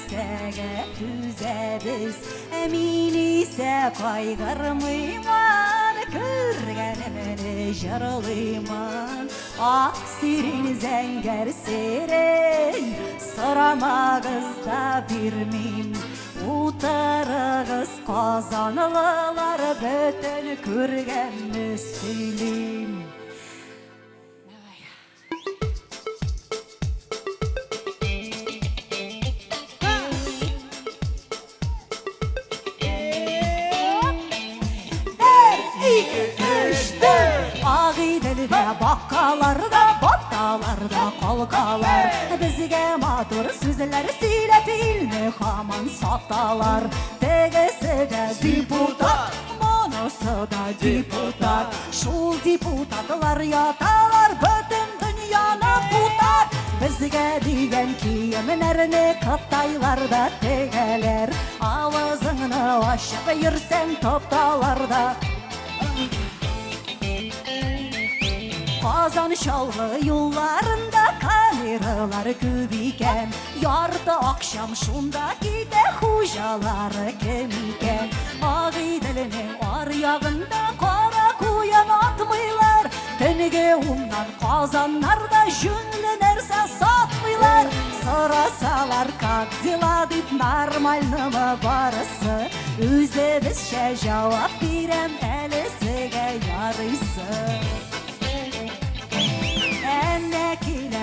нәрсәгә түзәбез, мин исә кайгырмыйман, күргәнемне җырлыйман. Ак сирин зәңгәр сирен, сорамагыз да бирмим. Утырыгыз казанлылар, бөтен күргәнне сөйлим. Ағиделде баққаларда, батталарда қалқалар, бізге матур сөзлер сөйлеп илне хаман саталар. Тегесі де депутат, монысы да депутат, шул депутатлар яталар, бүтін дүнияны путат. Бізге деген киімнәрне Қытайларда тегелер, авызыңны ашып жүрсең топталарда. Қазан шалғы юлларында камералар көп екен, ярты ақшам шунда кейде хужалары кем екен. Ағиделінің ар яғында қара қоян атмайлар, түніге ұннан қазаннарда жүнлі нәрсе сатмайлар. Сұрасалар как дела деп нормальнымы барысы, өзімізше жауап берем, әлі сізге ярайсы.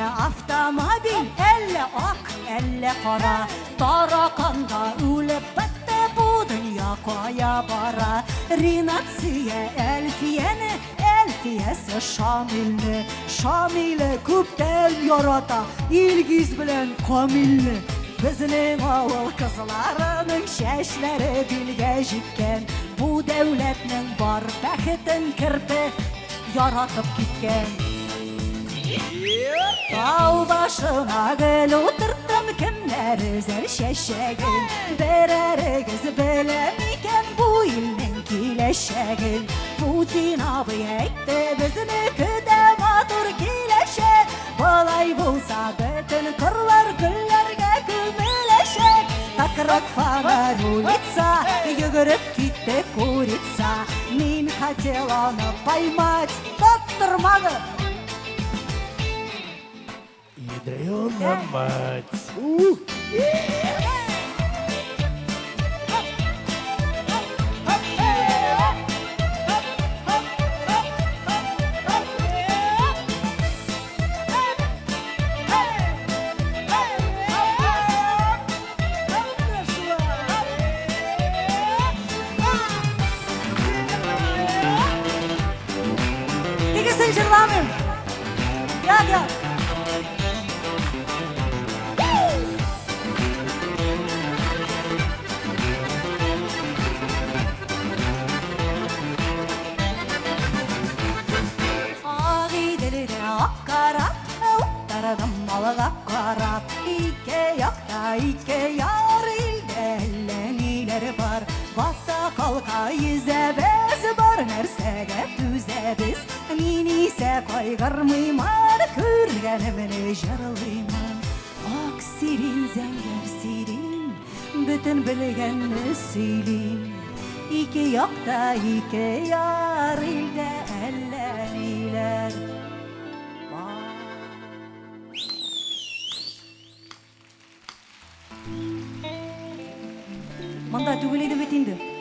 Автомобиль әлі ақ, әлі қара, тарақанда өліп бітті бұ дүния қоя бара. Ринация әлфияны, әлфиясы Шамилні, Шамилі көптен ярата, Илгиз білен Камилні. Біздің ауыл қызларының шәшлері білге жеткен, бұ дәулетнің бар бәхетін кірпі яратып кеткен. Тау башына гүл отырттым, кімдер өзір шешегін, бірәрігіз білім екен бұ елдің келешегін. Путин абы әйтті біздің күді матур келешек, бұлай болса бүтін қырлар гүллерге көмілешек. Тақырық фонарь улица, жүгіріп кетті курица, мен хотела поймать, тоттырмады. Ядрёна мать! Тегесін жырламын. Яд. Малға қарап, ике яқта ике яр илде әлләнилер бар. Батта қалқа езәбіз бар, нәрсәгә түзәбіз, мен исә кайгырмыйман, күргәнемне җырлыйман. Ак сирин, зәңгәр сирин, бүтін білгәнне сөйлим. Ике яқта ике яр илде әлләнилер. Мында түгілейді бет енді.